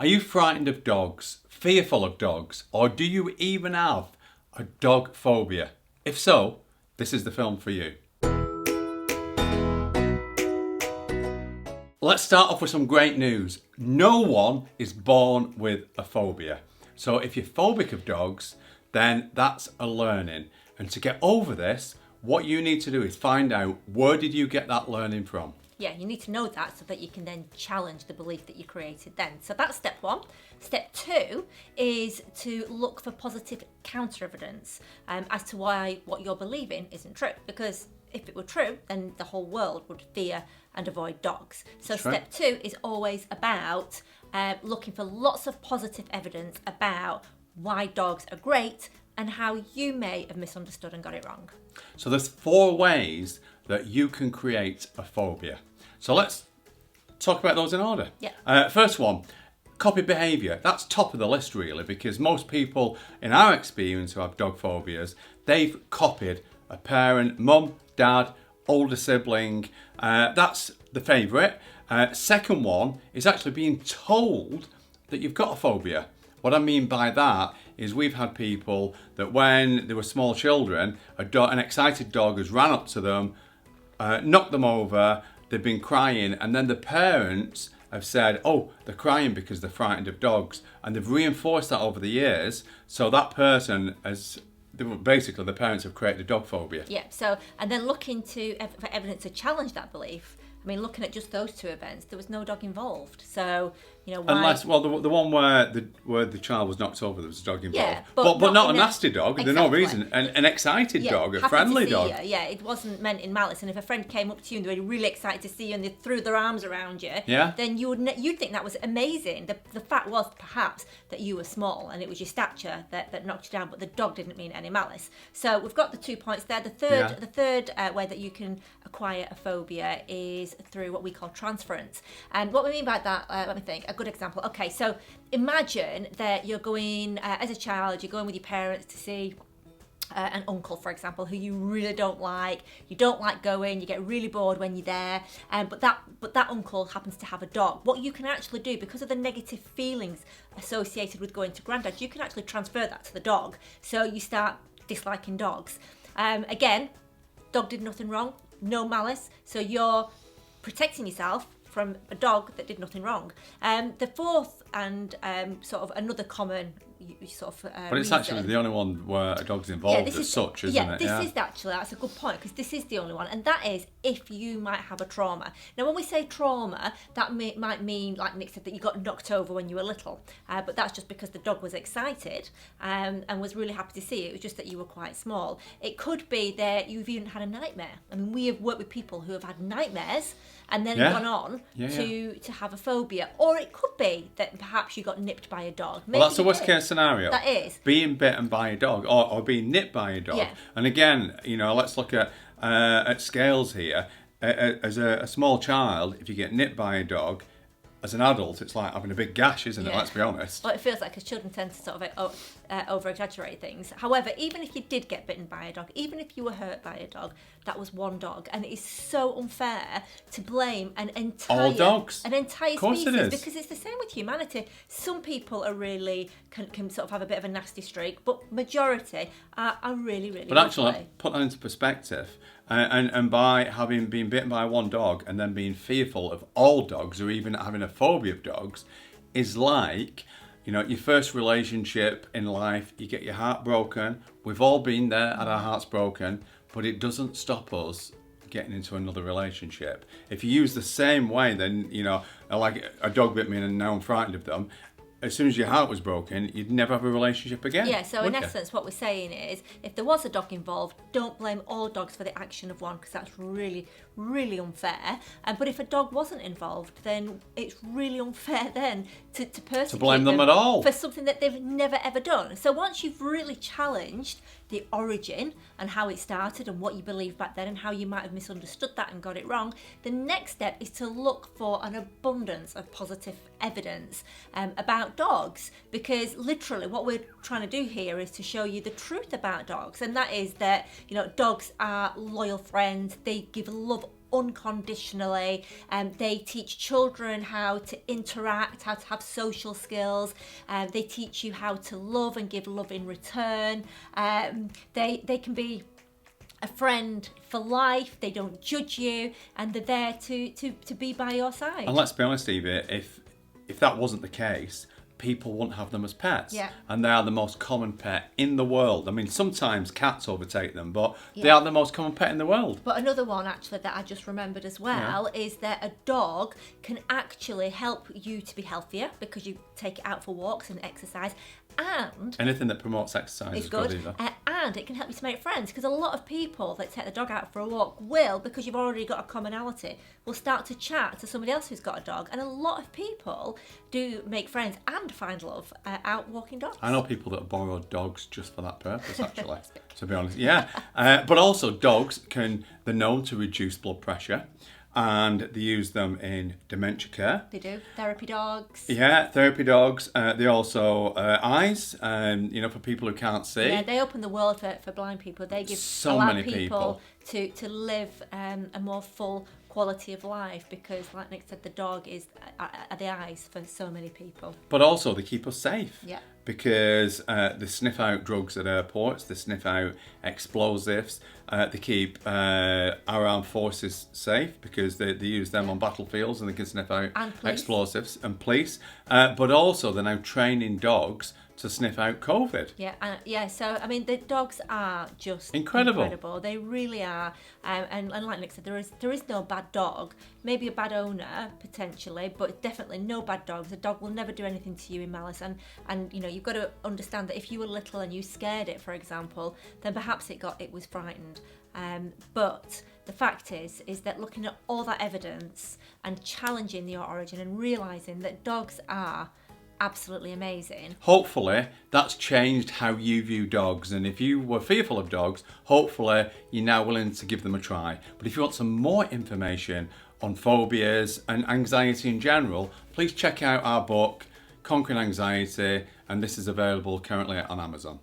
Are you frightened of dogs, fearful of dogs, or do you even have a dog phobia? If so, this is the film for you. Let's start off with some great news. No one is born with a phobia. So if you're phobic of dogs, then that's a learning. And to get over this, what you need to do is find out, where did you get that learning from? Yeah, you need to know that so that you can then challenge the belief that you created then. So that's step one. Step two is to look for positive counter evidence as to why what you're believing isn't true. Because if it were true, then the whole world would fear and avoid dogs. So step two is always about looking for lots of positive evidence about why dogs are great and how you may have misunderstood and got it wrong. So there's 4 ways that you can create a phobia. So let's talk about those in order. Yeah. First one, copy behaviour. That's top of the list really, because most people in our experience who have dog phobias, they've copied a parent, mum, dad, older sibling. That's the favourite. Second one is actually being told that you've got a phobia. What I mean by that is we've had people that when they were small children, an excited dog has ran up to them, knocked them over, they've been crying, and then the parents have said, oh, they're crying because they're frightened of dogs. And they've reinforced that over the years. So that person has, basically the parents have created a dog phobia. Yeah, so, and then looking for evidence to challenge that belief. I mean, looking at just those 2 events, there was no dog involved. So, you know, why... Unless, well, the one where the child was knocked over, there was a dog involved. Yeah, but not a nasty dog. Exactly. There's no reason. An excited dog, a friendly dog. You. Yeah, it wasn't meant in malice. And if a friend came up to you and they were really excited to see you and they threw their arms around you, then you'd think that was amazing. The fact was perhaps that you were small and it was your stature that knocked you down, but the dog didn't mean any malice. So we've got the 2 points there. The third way that you can acquire a phobia is through what we call transference. And what we mean by that, let me think, a good example. Okay, so imagine that you're going, as a child, you're going with your parents to see an uncle, for example, who you really don't like. You don't like going, you get really bored when you're there, but that uncle happens to have a dog. What you can actually do, because of the negative feelings associated with going to granddad, you can actually transfer that to the dog. So you start disliking dogs. Again, dog did nothing wrong, no malice, so you're protecting yourself from a dog that did nothing wrong. The fourth and sort of another common but it's actually the only one where a dog's involved as such, isn't it? This is actually, that's a good point, because this is the only one, and that is if you might have a trauma. Now, when we say trauma, that might mean, like Nick said, that you got knocked over when you were little, but that's just because the dog was excited and was really happy to see you. It was just that you were quite small. It could be that you've even had a nightmare. I mean, we have worked with people who have had nightmares and then gone on to have a phobia. Or it could be that perhaps you got nipped by a dog. Well, that's the worst case scenario. That is. Being bitten by a dog or being nipped by a dog. Yeah. And again, you know, let's look at scales here. As a small child, if you get nipped by a dog, as an adult, it's like having a big gash, isn't it? Let's be honest. Well, it feels like, because children tend to sort of over-exaggerate things. However, even if you did get bitten by a dog, even if you were hurt by a dog, that was one dog. And it is so unfair to blame an entire species. It is. Because it's the same with humanity. Some people are really, can sort of have a bit of a nasty streak, but majority are really, really But actually, put that into perspective. And by having been bitten by one dog and then being fearful of all dogs or even having a phobia of dogs is like, you know, your first relationship in life, you get your heart broken. We've all been there, had our hearts broken, but it doesn't stop us getting into another relationship. If you use the same way, then, you know, like a dog bit me and now I'm frightened of them. As soon as your heart was broken, you'd never have a relationship again. Yeah, so in essence, what we're saying is, if there was a dog involved, don't blame all dogs for the action of one, because that's really, really unfair. But if a dog wasn't involved, then it's really unfair then to persecute to blame them at all for something that they've never ever done. So once you've really challenged the origin and how it started and what you believed back then and how you might have misunderstood that and got it wrong, the next step is to look for an abundance of positive evidence about dogs, because literally what we're trying to do here is to show you the truth about dogs, and that is that, you know, dogs are loyal friends. They give love unconditionally. They teach children how to interact, how to have social skills. They teach you how to love and give love in return. They can be a friend for life. They don't judge you, and they're there to be by your side. And let's be honest, Evie, if that wasn't the case, people wouldn't have them as pets. Yeah. And they are the most common pet in the world. I mean, sometimes cats overtake them, but they are the most common pet in the world. But another one, actually, that I just remembered as well is that a dog can actually help you to be healthier because you take it out for walks and exercise. And anything that promotes exercise is good either. And it can help you to make friends, because a lot of people that take the dog out for a walk will, because you've already got a commonality, will start to chat to somebody else who's got a dog. And a lot of people do make friends and find love out walking dogs. I know people that have borrowed dogs just for that purpose, actually, to be honest. Yeah, but also dogs they're known to reduce blood pressure. And they use them in dementia care. They do. Therapy dogs. Yeah, therapy dogs. They also eyes, for people who can't see. Yeah, they open the world for blind people. They allow people to live a more full quality of life, because, like Nick said, the dog are the eyes for so many people. But also they keep us safe. Yeah. Because they sniff out drugs at airports, they sniff out explosives, they keep our armed forces safe because they use them on battlefields and they can sniff out explosives, and police. But also they're now training dogs to sniff out COVID. Yeah. So I mean, the dogs are just incredible. They really are. And like Nick said, there is no bad dog. Maybe a bad owner potentially, but definitely no bad dogs. The dog will never do anything to you in malice. And you've got to understand that if you were little and you scared it, for example, then perhaps it was frightened. But the fact is that looking at all that evidence and challenging your origin and realising that dogs are absolutely amazing. Hopefully that's changed how you view dogs, and if you were fearful of dogs, hopefully you're now willing to give them a try. But if you want some more information on phobias and anxiety in general, please check out our book Conquering Anxiety, and this is available currently on Amazon.